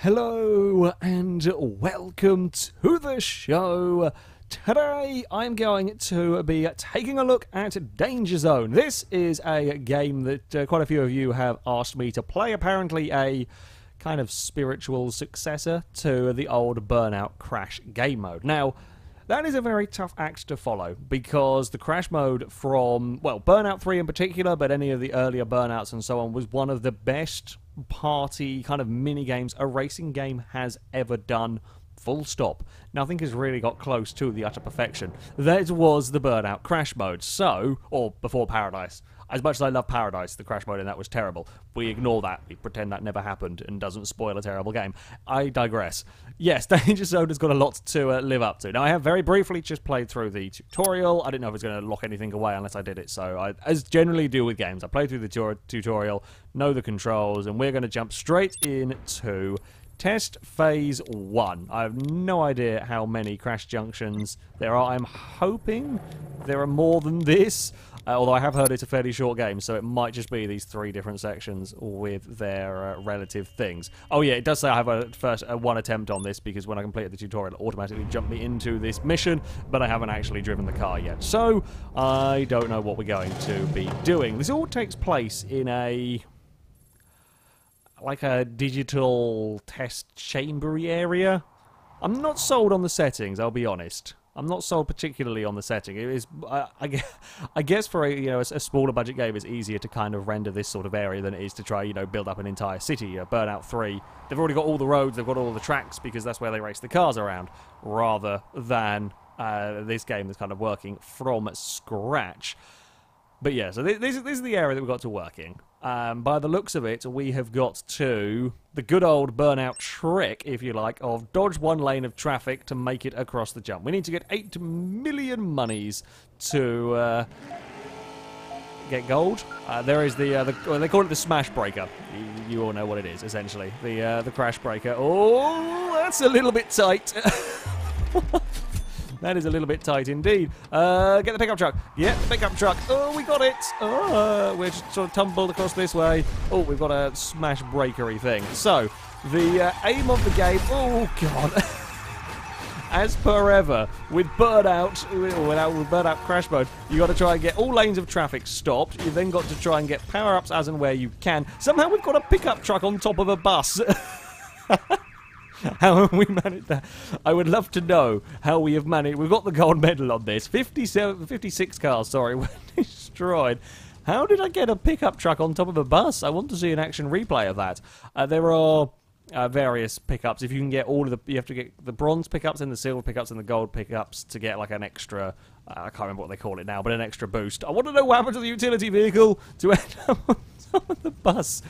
Hello and welcome to the show. Today I'm going to be taking a look at DangerZone. This is a game that quite a few of you have asked me to play, apparently a kind of spiritual successor to the old Burnout Crash game mode. Now, that is a very tough act to follow, because the Crash mode from, well, Burnout 3 in particular, but any of the earlier Burnouts and so on, was one of the best party kind of mini-games a racing game has ever done, full stop. Nothing has really got close to the utter perfection. That was the Burnout Crash mode, so, or before Paradise. As much as I love Paradise, the Crash mode in that was terrible. We ignore that. We pretend that never happened and doesn't spoil a terrible game. I digress. Yes, DangerZone has got a lot to live up to. Now, I have very briefly just played through the tutorial. I didn't know if it was going to lock anything away unless I did it, so I, as generally do with games, I played through the tutorial, know the controls, and we're going to jump straight into Test Phase 1. I have no idea how many crash junctions there are. I'm hoping there are more than this. Although I have heard it's a fairly short game, so it might just be these 3 different sections with their relative things. Oh yeah, it does say I have one attempt on this, because when I completed the tutorial, it automatically jumped me into this mission, but I haven't actually driven the car yet. So, I don't know what we're going to be doing. This all takes place in like a digital test chambery area. I'm not sold on the settings, I'll be honest. I'm not sold particularly on the setting. It is, I guess for a smaller budget game, it's easier to kind of render this sort of area than it is to try build up an entire city. Burnout 3, they've already got all the roads, they've got all the tracks, because that's where they race the cars around, rather than this game that's kind of working from scratch. But yeah, so this is the area that we've got to work in. By the looks of it, we have got to the good old Burnout trick, if you like, of dodge one lane of traffic to make it across the jump. We need to get 8 million monies to get gold. There is well, they call it the Smash Breaker. You all know what it is, essentially. The Crash Breaker. Oh, that's a little bit tight. That is a little bit tight indeed. Get the pickup truck. Yeah, the pickup truck. Oh, we got it. Oh, we're just sort of tumbled across this way. Oh, we've got a smash breakery thing. So, the aim of the game... Oh, God. As per ever, with Burnout, with Burnout Crash mode, you got to try and get all lanes of traffic stopped. You then got to try and get power-ups as and where you can. Somehow we've got a pickup truck on top of a bus. How have we managed that? I would love to know how we have managed. We've got the gold medal on this. 56 cars, sorry, were destroyed. How did I get a pickup truck on top of a bus? I want to see an action replay of that. There are various pickups. If you can get all of you have to get the bronze pickups and the silver pickups and the gold pickups to get like an extra, I can't remember what they call it now, but an extra boost. I want to know what happened to the utility vehicle to end up on top of the bus.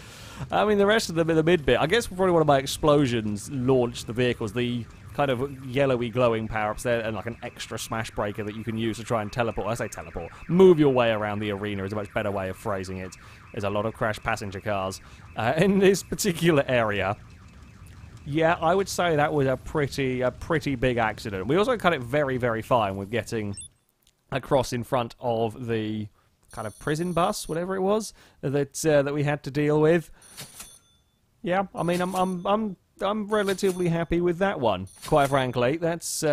I mean, the rest of them in the mid-bit. I guess probably one of my explosions launched the vehicles. The kind of yellowy glowing power-ups there, and like an extra smash breaker that you can use to try and teleport. I say teleport. Move your way around the arena is a much better way of phrasing it. There's a lot of crashed passenger cars in this particular area. Yeah, I would say that was a pretty big accident. We also cut it very, very fine with getting across in front of the kind of prison bus, whatever it was, that we had to deal with. Yeah, I mean, I'm relatively happy with that one. Quite frankly, that's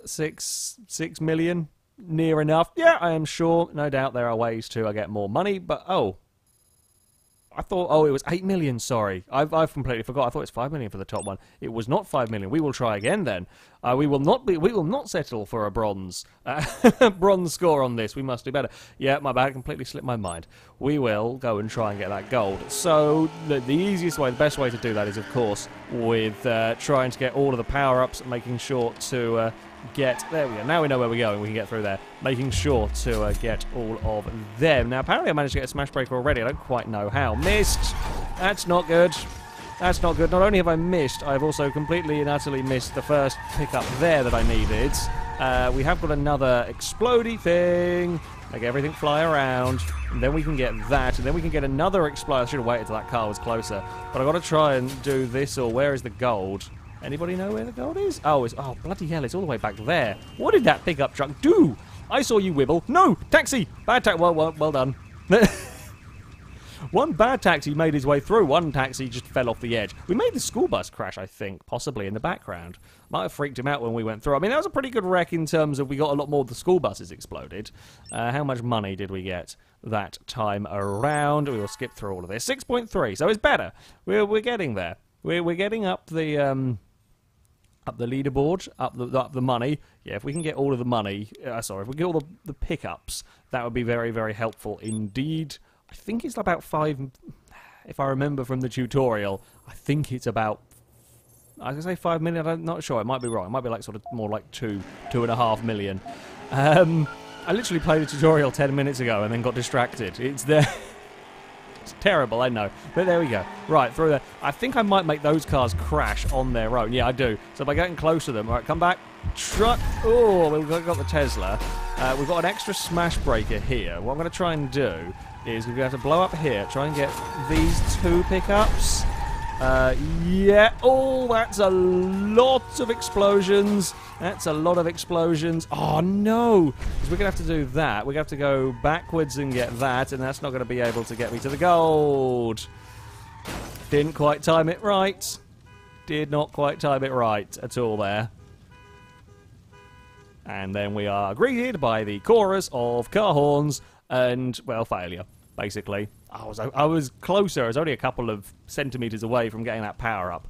6 million, near enough. Yeah, I am sure, no doubt, there are ways to get more money. But I thought, it was 8 million, sorry. I've completely forgot. I thought it's 5 million for the top one. It was not 5 million. We will try again then. We will not settle for a bronze bronze score on this. We must do better. Yeah, my bad, completely slipped my mind. We will go and try and get that gold. So the easiest way, the best way to do that is, of course, with trying to get all of the power-ups, making sure to there we go. Now we know where we're going. We can get through there. Making sure to get all of them. Now, apparently I managed to get a smash breaker already. I don't quite know how. Missed. That's not good. That's not good. Not only have I missed, I've also completely and utterly missed the first pickup there that I needed. We have got another explodey thing. Make everything fly around. And then we can get that. And then we can get another exploder. I should have waited till that car was closer. But I've got to try and do this, or where is the gold? Anybody know where the gold is? Oh, bloody hell, it's all the way back there. What did that pickup truck do? I saw you wibble. No! Taxi! Bad taxi. Well done. One bad taxi made his way through. One taxi just fell off the edge. We made the school bus crash, I think, possibly in the background. Might have freaked him out when we went through. I mean, that was a pretty good wreck in terms of we got a lot more of the school buses exploded. How much money did we get that time around? We will skip through all of this. 6.3, so it's better. We're getting there. We're getting up the leaderboard, up the money. Yeah, if we can get all of the money, if we get all the pickups, that would be very, very helpful indeed. I think it's about 5, if I remember from the tutorial, I think it's about, I was going to say 5 million, I'm not sure, it might be wrong, it might be like sort of more like 2.5 million. I literally played the tutorial 10 minutes ago and then got distracted. It's there. It's terrible, I know. But there we go. Right, through there. I think I might make those cars crash on their own. Yeah, I do. So by getting close to them, all right, come back. Truck. Oh, we've got the Tesla. We've got an extra smash breaker here. What I'm going to try and do is we're going to have to blow up here, try and get these 2 pickups. Yeah. Oh, that's a lot of explosions. That's a lot of explosions. Oh, no. Because we're going to have to do that. We're going to have to go backwards and get that, and that's not going to be able to get me to the gold. Didn't quite time it right. Did not quite time it right at all there. And then we are greeted by the chorus of car horns and, well, failure, basically. I was closer. I was only a couple of centimeters away from getting that power up.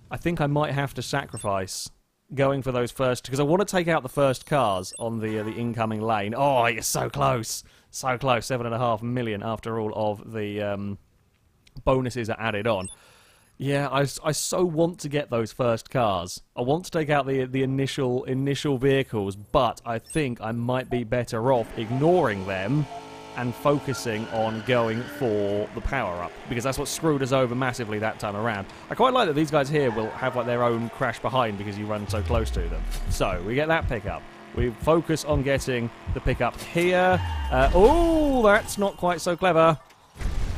I think I might have to sacrifice going for those first, because I want to take out the first cars on the incoming lane. Oh, you're so close. So close. 7.5 million after all of the bonuses are added on. Yeah, I so want to get those first cars. I want to take out the initial vehicles, but I think I might be better off ignoring them and focusing on going for the power-up, because that's what screwed us over massively that time around. I quite like that these guys here will have like their own crash behind because you run so close to them. So, we get that pickup. We focus on getting the pickup here. Oh, that's not quite so clever.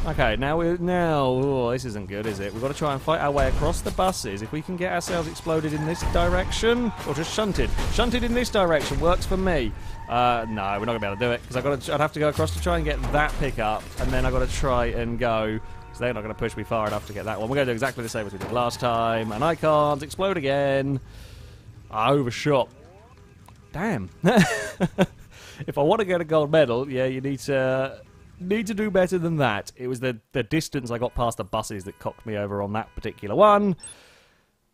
Okay, oh, this isn't good, is it? We've got to try and fight our way across the buses. If we can get ourselves exploded in this direction, or just shunted. Shunted in this direction works for me. No, we're not going to be able to do it, because I'd have to go across to try and get that pickup, and then I've got to try and go, because they're not going to push me far enough to get that one. We're going to do exactly the same as we did last time, and I can't explode again. I overshot. Damn. If I want to get a gold medal, yeah, you need to do better than that. It was the distance I got past the buses that cocked me over on that particular one.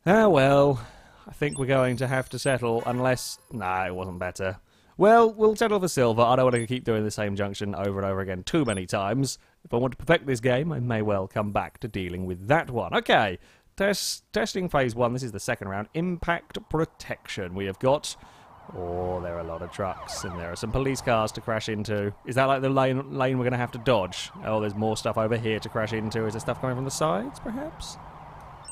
Ah, well, I think we're going to have to settle unless... Nah, it wasn't better. Well, we'll settle for silver. I don't want to keep doing the same junction over and over again too many times. If I want to perfect this game, I may well come back to dealing with that one. Okay, testing phase 1. This is the second round. Impact protection. We have got... Oh, there are a lot of trucks, and there are some police cars to crash into. Is that like the lane we're going to have to dodge? Oh, there's more stuff over here to crash into. Is there stuff coming from the sides, perhaps?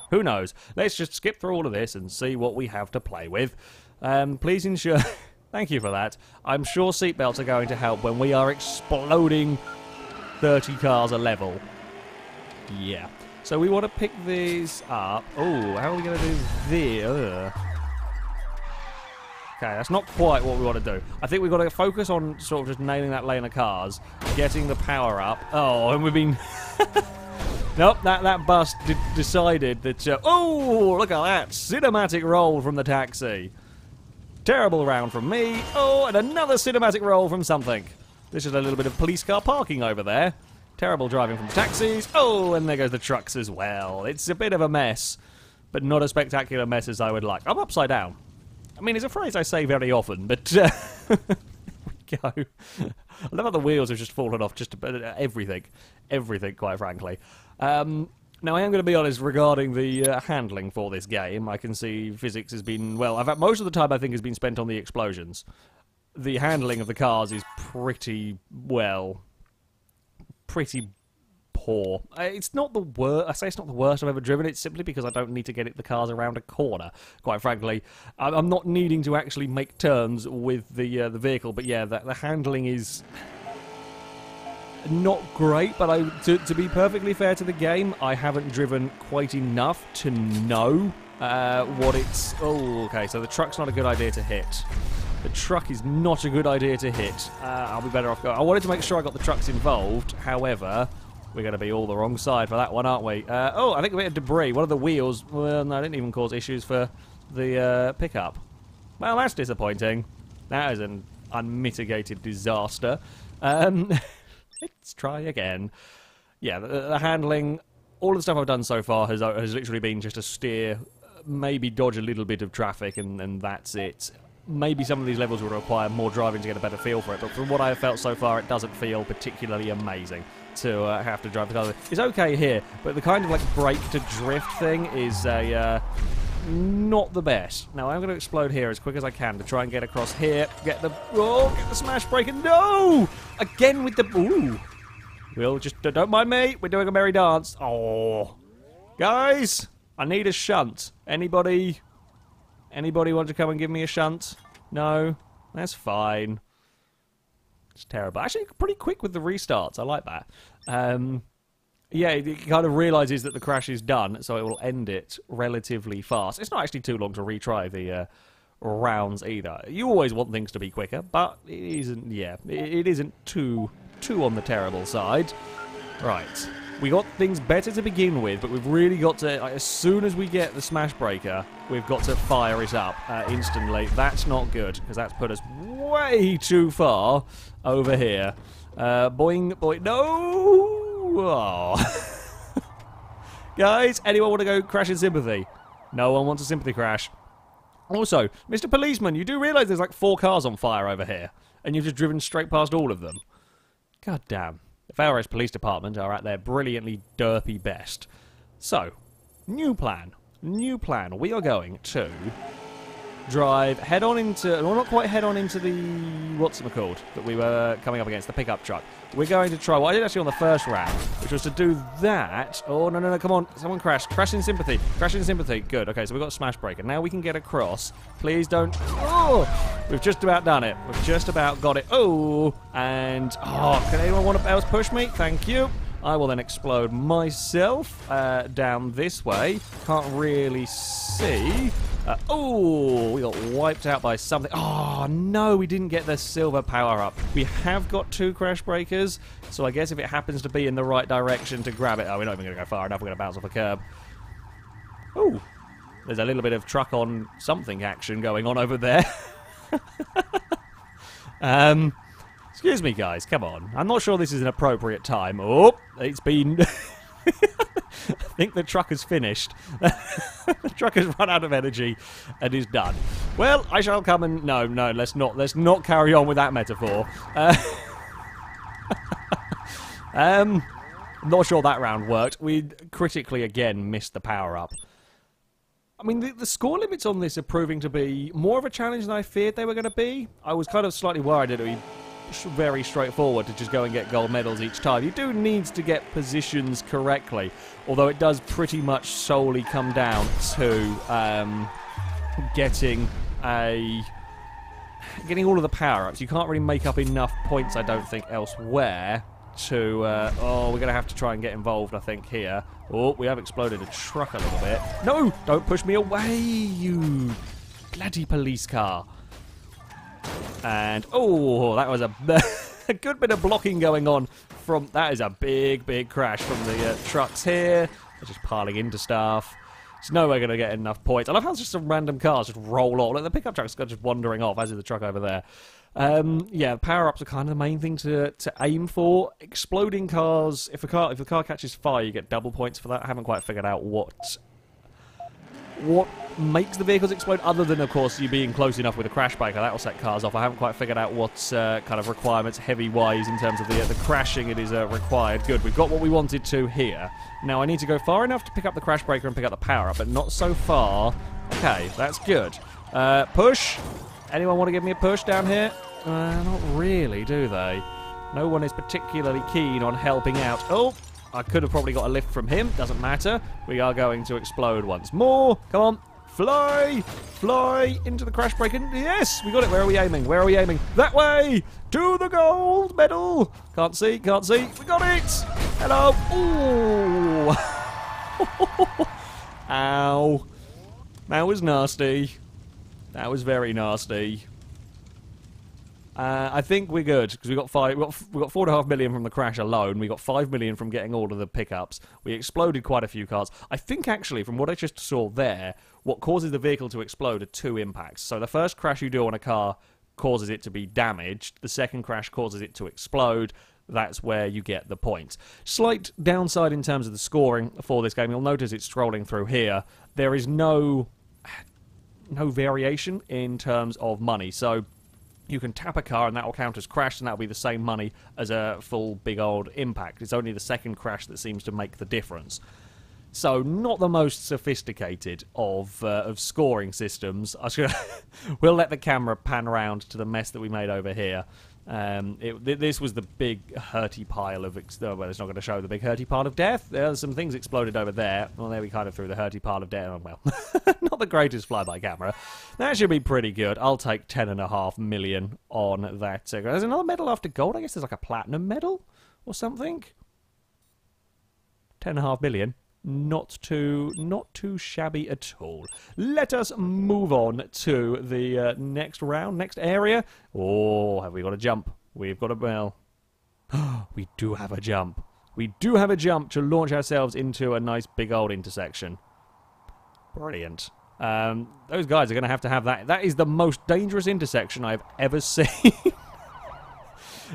Who knows? Let's just skip through all of this and see what we have to play with. Please ensure... Thank you for that. I'm sure seatbelts are going to help when we are exploding 30 cars a level. Yeah. So we want to pick these up. Oh, how are we going to do this? Okay, that's not quite what we want to do. I think we've got to focus on sort of just nailing that lane of cars, getting the power up. Oh, and we've been... Nope, that bus decided that... oh, look at that! Cinematic roll from the taxi. Terrible round from me. Oh, and another cinematic roll from something. This is a little bit of police car parking over there. Terrible driving from the taxis. Oh, and there goes the trucks as well. It's a bit of a mess, but not a spectacular mess as I would like. I'm upside down. I mean, it's a phrase I say very often, but here we go. I love how the wheels have just fallen off just about everything. Everything, quite frankly. Now, I am going to be honest regarding the handling for this game. I can see physics has been, well, most of the time I think has been spent on the explosions. The handling of the cars is pretty poor. It's not the worst. I say it's not the worst I've ever driven. It's simply because I don't need to get the cars around a corner, quite frankly. I'm not needing to actually make turns with the vehicle, but yeah, the handling is not great, but to be perfectly fair to the game, I haven't driven quite enough to know what it's... Oh, okay, so the truck's not a good idea to hit. The truck is not a good idea to hit. I'll be better off going... I wanted to make sure I got the trucks involved, however... We're going to be all the wrong side for that one, aren't we? Oh, I think a bit of debris. One of the wheels. Well, no, I didn't even cause issues for the pickup. Well, that's disappointing. That is an unmitigated disaster. Let's try again. Yeah, the handling, all the stuff I've done so far has literally been just to steer, maybe dodge a little bit of traffic, and that's it. Maybe some of these levels will require more driving to get a better feel for it, but from what I have felt so far, it doesn't feel particularly amazing to have to drive the car. It's okay here, but the kind of like brake to drift thing is not the best. Now I'm going to explode here as quick as I can to try and get across here. Get the smash brake, and no! Again with the ooh. We'll just don't mind me. We're doing a merry dance. Oh, guys, I need a shunt. Anybody want to come and give me a shunt? No, that's fine. It's terrible. Actually, pretty quick with the restarts. I like that. Yeah, it kind of realises that the crash is done, so it will end it relatively fast. It's not actually too long to retry the rounds either. You always want things to be quicker, but it isn't. Yeah, it isn't too on the terrible side. Right, we got things better to begin with, but we've really got to, as soon as we get the smash breaker, we've got to fire it up instantly. That's not good, because that's put us way too far over here. Boing, boing, no! Oh. Guys, anyone want to go crash in sympathy? No one wants a sympathy crash. Also, Mr. Policeman, you do realise there's like 4 cars on fire over here, and you've just driven straight past all of them. God damn. The FailRace Police Department are at their brilliantly derpy best. So, new plan. New plan. We are going to drive head on into, well, not quite head on into the, what's it called, that we were coming up against, the pickup truck. We're going to try what I did actually on the first round, which was to do that. Oh, no, no, no, come on. Someone crashed. Crash in sympathy. Crash in sympathy. Good. Okay, so we've got a smash breaker. Now we can get across. Please don't. Oh, we've just about done it. We've just about got it. Oh, and, oh, can anyone else push me? Thank you. I will then explode myself down this way. Can't really see. Oh, we got wiped out by something. Oh, no, we didn't get the silver power-up. We have got 2 crash breakers, so I guess if it happens to be in the right direction to grab it... Oh, we're not even going to go far enough. We're going to bounce off a curb. Oh, there's a little bit of truck on something action going on over there. Excuse me, guys. Come on. I'm not sure this is an appropriate time. Oh, it's been... I think the truck has finished. The truck has run out of energy and is done. Well, I shall come and... No, let's not carry on with that metaphor. Not sure that round worked. We critically, again, missed the power-up. I mean, the score limits on this are proving to be more of a challenge than I feared they were going to be. I was kind of slightly worried that it would be very straightforward to just go and get gold medals each time. You do need to get positions correctly, although it does pretty much solely come down to getting all of the power-ups. You can't really make up enough points, I don't think, elsewhere to... oh, we're going to have to try and get involved, I think, here. Oh, we have exploded a truck a little bit. No! Don't push me away, you bloody police car. And, oh, that was a good bit of blocking going on from... That is a big crash from the trucks here. They're just piling into stuff. There's no way going to get enough points. I love how just some random cars just roll off. Like the pickup truck's just wandering off, as is the truck over there. Yeah, power-ups are kind of the main thing to aim for. Exploding cars, if the car catches fire, you get double points for that. I haven't quite figured out what makes the vehicles explode, other than, of course, you being close enough with a crash breaker. That will set cars off. I haven't quite figured out what kind of requirements, heavy-wise, in terms of the crashing it is required. Good, we've got what we wanted to here. Now, I need to go far enough to pick up the crash breaker and pick up the power-up, but not so far. Okay, that's good. Push. Anyone want to give me a push down here? Not really, do they? No one is particularly keen on helping out. Oh! I could have probably got a lift from him. Doesn't matter. We are going to explode once more. Come on. Fly! Fly into the crash break. Yes! We got it. Where are we aiming? Where are we aiming? That way! To the gold medal! Can't see. Can't see. We got it! Hello! Ooh! Ow. That was nasty. That was very nasty. I think we're good because we got 4.5 million from the crash alone. We got 5 million from getting all of the pickups. We exploded quite a few cars. I think actually, from what I just saw there, what causes the vehicle to explode are 2 impacts. So the first crash you do on a car causes it to be damaged. The second crash causes it to explode. That's where you get the points. Slight downside in terms of the scoring for this game. You'll notice it's scrolling through here. There is no variation in terms of money. So you can tap a car and that will count as crashed, and that will be the same money as a full big old impact. It's only the second crash that seems to make the difference. So not the most sophisticated of scoring systems. We'll let the camera pan around to the mess that we made over here. This was the big hurty pile of... well, it's not going to show the big hurty pile of death. There's some things exploded over there. Well, there we kind of threw the hurty pile of death. Oh, well, not the greatest flyby camera. That should be pretty good. I'll take 10.5 million on that. There's another medal after gold. I guess there's like a platinum medal or something. 10.5 million. Not too shabby at all. Let us move on to the next round, next area. Oh, have we got a jump? We've got a bell. We do have a jump. We do have a jump to launch ourselves into a nice big old intersection. Brilliant. Those guys are going to have that. That is the most dangerous intersection I've ever seen.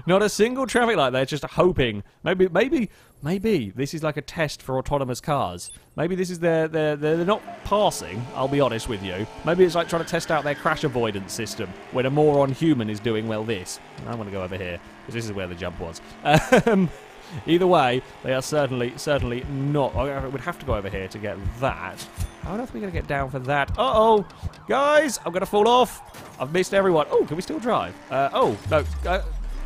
Not a single traffic light there, just hoping. Maybe this is like a test for autonomous cars. Maybe this is they're not passing, I'll be honest with you. Maybe it's like trying to test out their crash avoidance system when a moron human is doing, well, this. I'm going to go over here, because this is where the jump was. Either way, they are certainly not. I would have to go over here to get that. How on earth are we going to get down for that? Uh-oh! Guys, I'm going to fall off. I've missed everyone. Oh, can we still drive? Oh, no.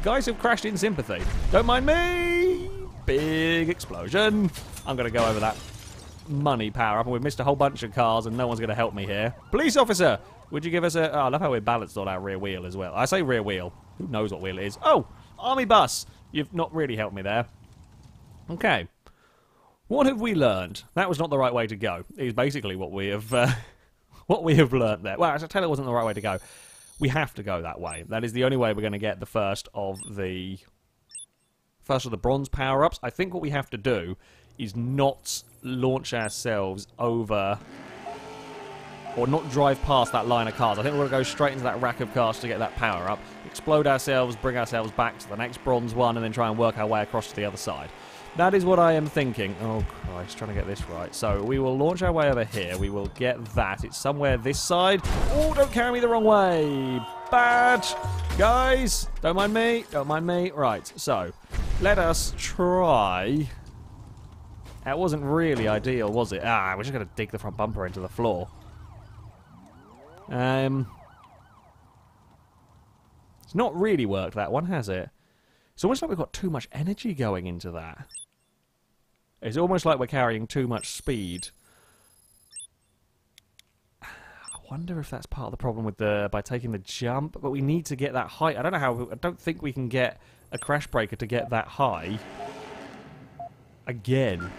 Guys have crashed in sympathy. Don't mind me! Big explosion. I'm going to go over that money power-up, and we've missed a whole bunch of cars, and no one's going to help me here. Police officer! Would you give us a... Oh, I love how we're balanced on our rear wheel as well. I say rear wheel. Who knows what wheel it is? Oh! Army bus! You've not really helped me there. Okay. What have we learned? That was not the right way to go. Is basically what we have learned there. Well, I tell you it wasn't the right way to go. We have to go that way. That is the only way we're going to get the first of the bronze power-ups. I think what we have to do is not launch ourselves over, or not drive past that line of cars. I think we're going to go straight into that rack of cars to get that power-up, explode ourselves, bring ourselves back to the next bronze one, and then try and work our way across to the other side. That is what I am thinking. Oh, Christ, trying to get this right. So we will launch our way over here. We will get that. It's somewhere this side. Oh, don't carry me the wrong way. Bad. Guys, don't mind me. Don't mind me. Right, so let us try. That wasn't really ideal, was it? Ah, we're just going to dig the front bumper into the floor. It's not really worked, that one, has it? It's almost like we've got too much energy going into that. It's almost like we're carrying too much speed. I wonder if that's part of the problem with by taking the jump, but we need to get that height. I don't know how. I don't think we can get a crash breaker to get that high. Again.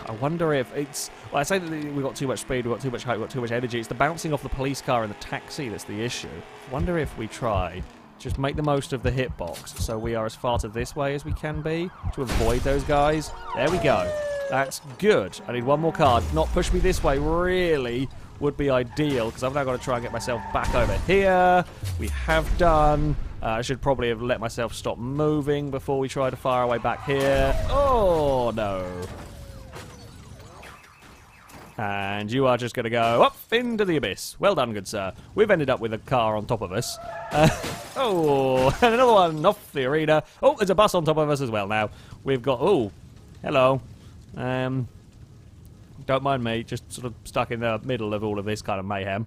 I wonder if it's... Well, I say that we've got too much speed, we've got too much height, we've got too much energy. It's the bouncing off the police car and the taxi that's the issue. I wonder if we try... Just make the most of the hitbox, so we are as far to this way as we can be to avoid those guys. There we go. That's good. I need one more card. Not push me this way really would be ideal, because I've now got to try and get myself back over here. We have done. I should probably have let myself stop moving before we try to fire our way back here. Oh, no. And you are just going to go up into the abyss. Well done, good sir. We've ended up with a car on top of us. Oh, and another one off the arena. Oh, there's a bus on top of us as well now. We've got... Oh, hello. Don't mind me, just sort of stuck in the middle of all of this kind of mayhem.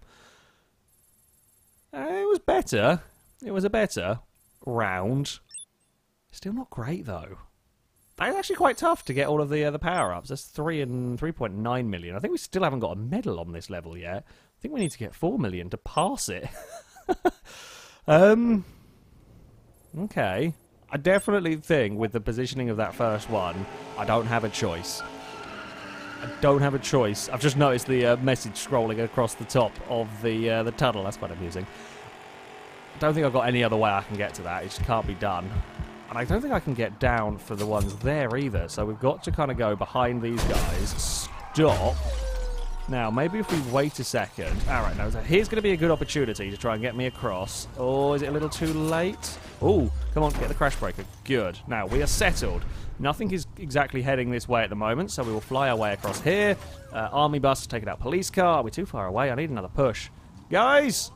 It was better. It was a better round. Still not great, though. It's actually quite tough to get all of the power-ups. That's 3 and 3.9 million. I think we still haven't got a medal on this level yet. I think we need to get 4 million to pass it. Okay. I definitely think with the positioning of that first one, I don't have a choice. I don't have a choice. I've just noticed the message scrolling across the top of the tunnel. That's quite amusing. don't think I've got any other way I can get to that. It just can't be done. And I don't think I can get down for the ones there either. So we've got to kind of go behind these guys. Stop. Now, maybe if we wait a second. Alright, now here's going to be a good opportunity to try and get me across. Oh, is it a little too late? Oh, come on, get the crash breaker. Good. Now, we are settled. Nothing is exactly heading this way at the moment, so we will fly our way across here. Army bus, taking out police car. Are we too far away? I need another push. Guys!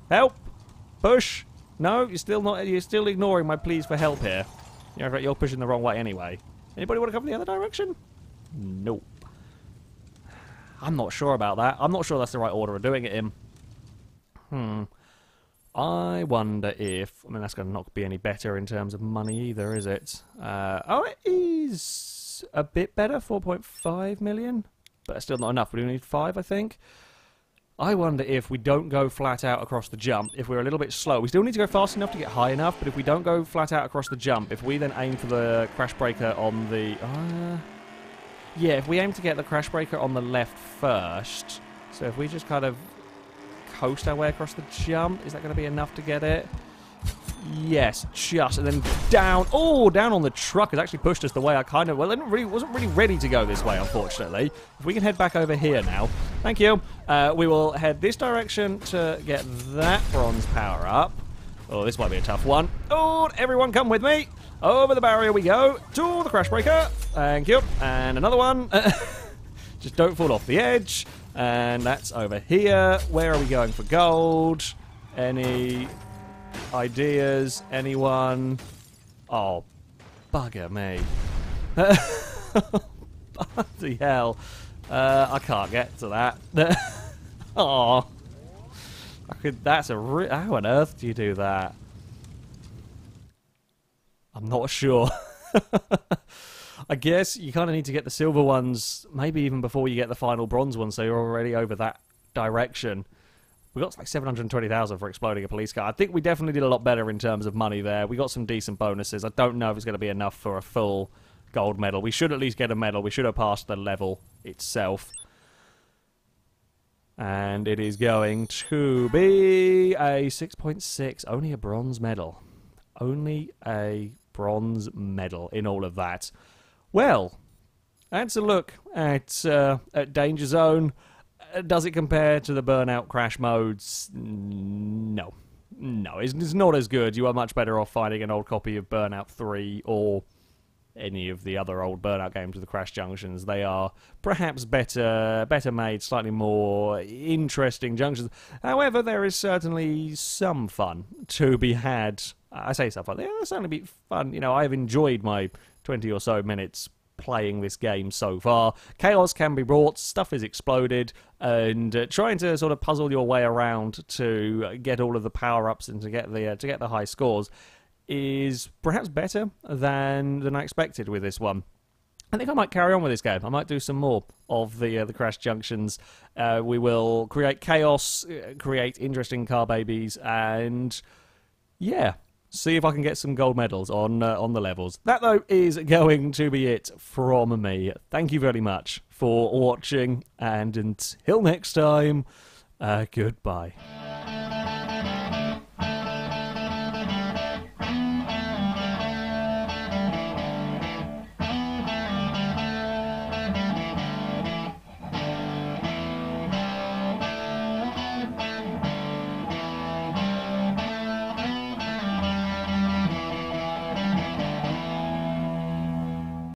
Help! Push! No, you're still ignoring my pleas for help here. You're pushing the wrong way anyway. Anybody want to come the other direction? Nope. I'm not sure about that. I'm not sure that's the right order of doing it in. I wonder if... I mean, that's going to not be any better in terms of money either, is it? Oh, it is a bit better, 4.5 million. But it's still not enough. We do need 5, I think. I wonder if we don't go flat out across the jump, if we're a little bit slow. We still need to go fast enough to get high enough, but if we don't go flat out across the jump, if we then aim for the crash breaker on the... yeah, if we aim to get the crash breaker on the left first, so if we just kind of coast our way across the jump, is that going to be enough to get it? Yes, just, and then down. Oh, down on the truck has actually pushed us the way I kind of, well, I wasn't really ready to go this way, unfortunately. If we can head back over here now. Thank you. We will head this direction to get that bronze power up. Oh, this might be a tough one. Oh, everyone come with me. Over the barrier we go to the crash breaker. Thank you. And another one. Just don't fall off the edge. And that's over here. Where are we going for gold? Any ideas? Anyone? Oh, bugger me. Bloody hell. I can't get to that. Oh. That's a... How on earth do you do that? I'm not sure. I guess you kind of need to get the silver ones, maybe even before you get the final bronze one, so you're already over that direction. We got like 720,000 for exploding a police car. I think we definitely did a lot better in terms of money there. We got some decent bonuses. I don't know if it's going to be enough for a full gold medal. We should at least get a medal. We should have passed the level itself. And it is going to be a 6.6. Only a bronze medal. Only a bronze medal in all of that. Well, that's a look at DangerZone. Does it compare to the Burnout Crash modes? No. No, it's not as good. You are much better off finding an old copy of Burnout 3 or any of the other old Burnout games with the Crash Junctions. They are perhaps better made, slightly more interesting junctions. However, there is certainly some fun to be had. I say some fun. There'll certainly be fun. You know, I've enjoyed my 20 or so minutes playing this game so far. Chaos can be brought, stuff is exploded, and trying to sort of puzzle your way around to get all of the power-ups and to get the high scores is perhaps better than I expected with this one. I think I might carry on with this game. I might do some more of the Crash Junctions. We will create chaos, create interesting car babies, and yeah, see if I can get some gold medals on the levels. That, though, is going to be it from me. Thank you very much for watching, and until next time, goodbye.